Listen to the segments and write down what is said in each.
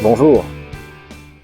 Bonjour.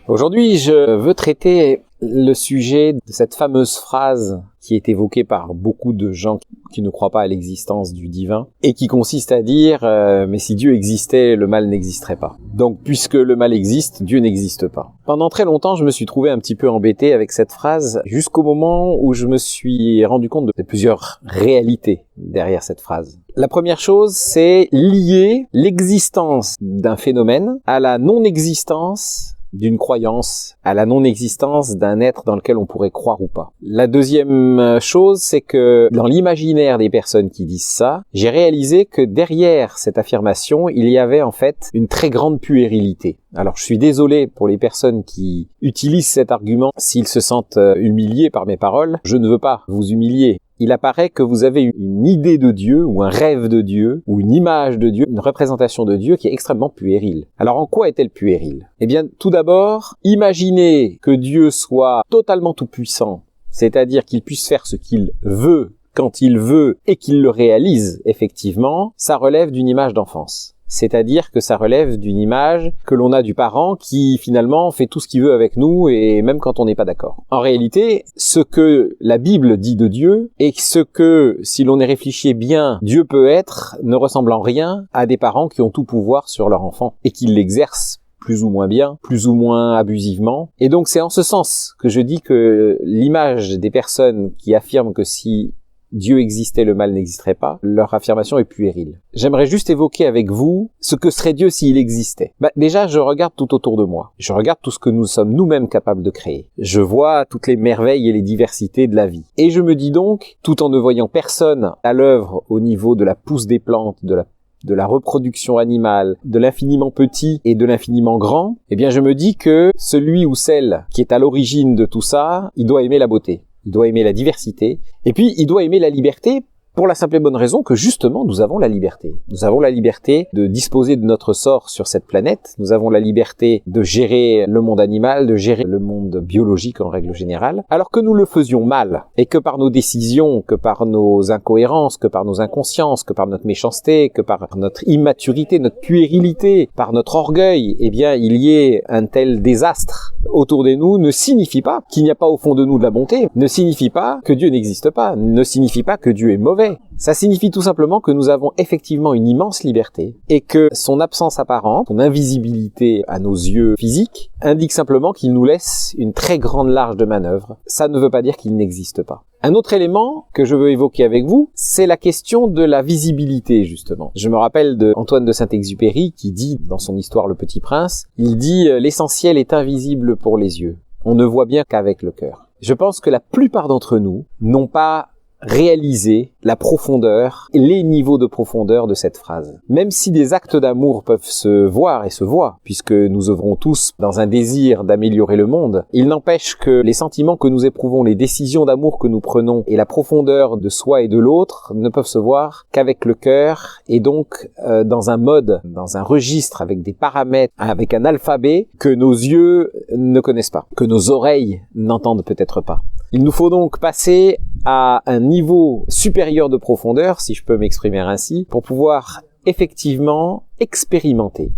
Aujourd'hui, je veux traiter le sujet de cette fameuse phrase qui est évoquée par beaucoup de gens qui ne croient pas à l'existence du divin et qui consiste à dire mais si Dieu existait, le mal n'existerait pas. Donc puisque le mal existe, Dieu n'existe pas. Pendant très longtemps, je me suis trouvé un petit peu embêté avec cette phrase jusqu'au moment où je me suis rendu compte de plusieurs réalités derrière cette phrase. La première chose, c'est lier l'existence d'un phénomène à la non-existence d'une croyance, à la non-existence d'un être dans lequel on pourrait croire ou pas. La deuxième chose, c'est que dans l'imaginaire des personnes qui disent ça, j'ai réalisé que derrière cette affirmation, il y avait en fait une très grande puérilité. Alors je suis désolé pour les personnes qui utilisent cet argument s'ils se sentent humiliés par mes paroles. Je ne veux pas vous humilier. Il apparaît que vous avez une idée de Dieu, ou un rêve de Dieu, ou une image de Dieu, une représentation de Dieu qui est extrêmement puérile. Alors en quoi est-elle puérile ? Eh bien, tout d'abord, imaginez que Dieu soit totalement tout-puissant, c'est-à-dire qu'il puisse faire ce qu'il veut, quand il veut, et qu'il le réalise, effectivement, ça relève d'une image d'enfance. C'est-à-dire que ça relève d'une image que l'on a du parent qui finalement fait tout ce qu'il veut avec nous et même quand on n'est pas d'accord. En réalité, ce que la Bible dit de Dieu et ce que, si l'on y réfléchit bien, Dieu peut être, ne ressemble en rien à des parents qui ont tout pouvoir sur leur enfant et qui l'exercent plus ou moins bien, plus ou moins abusivement. Et donc c'est en ce sens que je dis que l'image des personnes qui affirment que si Dieu existait, le mal n'existerait pas, leur affirmation est puérile. J'aimerais juste évoquer avec vous ce que serait Dieu s'il existait. Déjà, je regarde tout autour de moi. Je regarde tout ce que nous sommes nous-mêmes capables de créer. Je vois toutes les merveilles et les diversités de la vie. Et je me dis donc, tout en ne voyant personne à l'œuvre au niveau de la pousse des plantes, de la reproduction animale, de l'infiniment petit et de l'infiniment grand, eh bien je me dis que celui ou celle qui est à l'origine de tout ça, il doit aimer la beauté. Il doit aimer la diversité, et puis il doit aimer la liberté pour la simple et bonne raison que justement nous avons la liberté. Nous avons la liberté de disposer de notre sort sur cette planète, nous avons la liberté de gérer le monde animal, de gérer le monde biologique en règle générale, alors que nous le faisions mal, et que par nos décisions, que par nos incohérences, que par nos inconsciences, que par notre méchanceté, que par notre immaturité, notre puérilité, par notre orgueil, eh bien il y ait un tel désastre autour de nous ne signifie pas qu'il n'y a pas au fond de nous de la bonté, ne signifie pas que Dieu n'existe pas, ne signifie pas que Dieu est mauvais. Ça signifie tout simplement que nous avons effectivement une immense liberté et que son absence apparente, son invisibilité à nos yeux physiques, indique simplement qu'il nous laisse une très grande marge de manœuvre. Ça ne veut pas dire qu'il n'existe pas. Un autre élément que je veux évoquer avec vous, c'est la question de la visibilité, justement. Je me rappelle de Antoine de Saint-Exupéry qui dit, dans son histoire Le Petit Prince, il dit « L'essentiel est invisible pour les yeux. On ne voit bien qu'avec le cœur. » Je pense que la plupart d'entre nous n'ont pas réaliser la profondeur, les niveaux de profondeur de cette phrase. Même si des actes d'amour peuvent se voir et se voient, puisque nous œuvrons tous dans un désir d'améliorer le monde, il n'empêche que les sentiments que nous éprouvons, les décisions d'amour que nous prenons et la profondeur de soi et de l'autre ne peuvent se voir qu'avec le cœur et donc dans un mode, dans un registre avec des paramètres, avec un alphabet que nos yeux ne connaissent pas, que nos oreilles n'entendent peut-être pas. Il nous faut donc passer à un niveau supérieur de profondeur, si je peux m'exprimer ainsi, pour pouvoir effectivement expérimenter,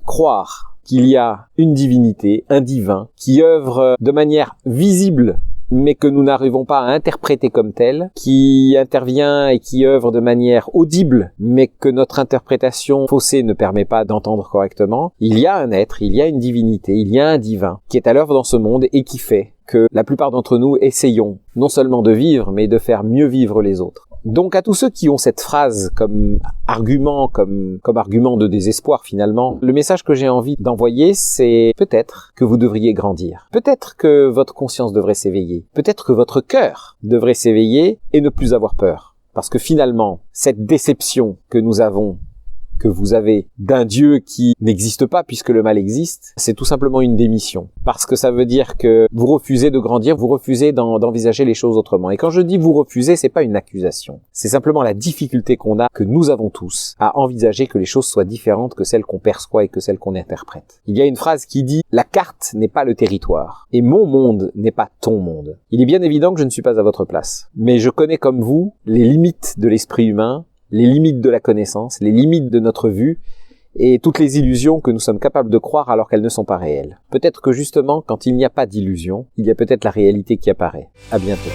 croire qu'il y a une divinité, un divin, qui œuvre de manière visible, mais que nous n'arrivons pas à interpréter comme tel, qui intervient et qui œuvre de manière audible, mais que notre interprétation faussée ne permet pas d'entendre correctement. Il y a un être, il y a une divinité, il y a un divin qui est à l'œuvre dans ce monde et qui fait que la plupart d'entre nous essayons non seulement de vivre, mais de faire mieux vivre les autres. Donc à tous ceux qui ont cette phrase comme argument, comme argument de désespoir finalement, le message que j'ai envie d'envoyer, c'est peut-être que vous devriez grandir. Peut-être que votre conscience devrait s'éveiller. Peut-être que votre cœur devrait s'éveiller et ne plus avoir peur. Parce que finalement, cette déception que nous avons, que vous avez d'un Dieu qui n'existe pas puisque le mal existe, c'est tout simplement une démission. Parce que ça veut dire que vous refusez de grandir, vous refusez d'envisager les choses autrement. Et quand je dis vous refusez, c'est pas une accusation. C'est simplement la difficulté qu'on a, que nous avons tous, à envisager que les choses soient différentes que celles qu'on perçoit et que celles qu'on interprète. Il y a une phrase qui dit « La carte n'est pas le territoire, et mon monde n'est pas ton monde ». Il est bien évident que je ne suis pas à votre place. Mais je connais comme vous les limites de l'esprit humain, les limites de la connaissance, les limites de notre vue, et toutes les illusions que nous sommes capables de croire alors qu'elles ne sont pas réelles. Peut-être que justement, quand il n'y a pas d'illusion, il y a peut-être la réalité qui apparaît. À bientôt.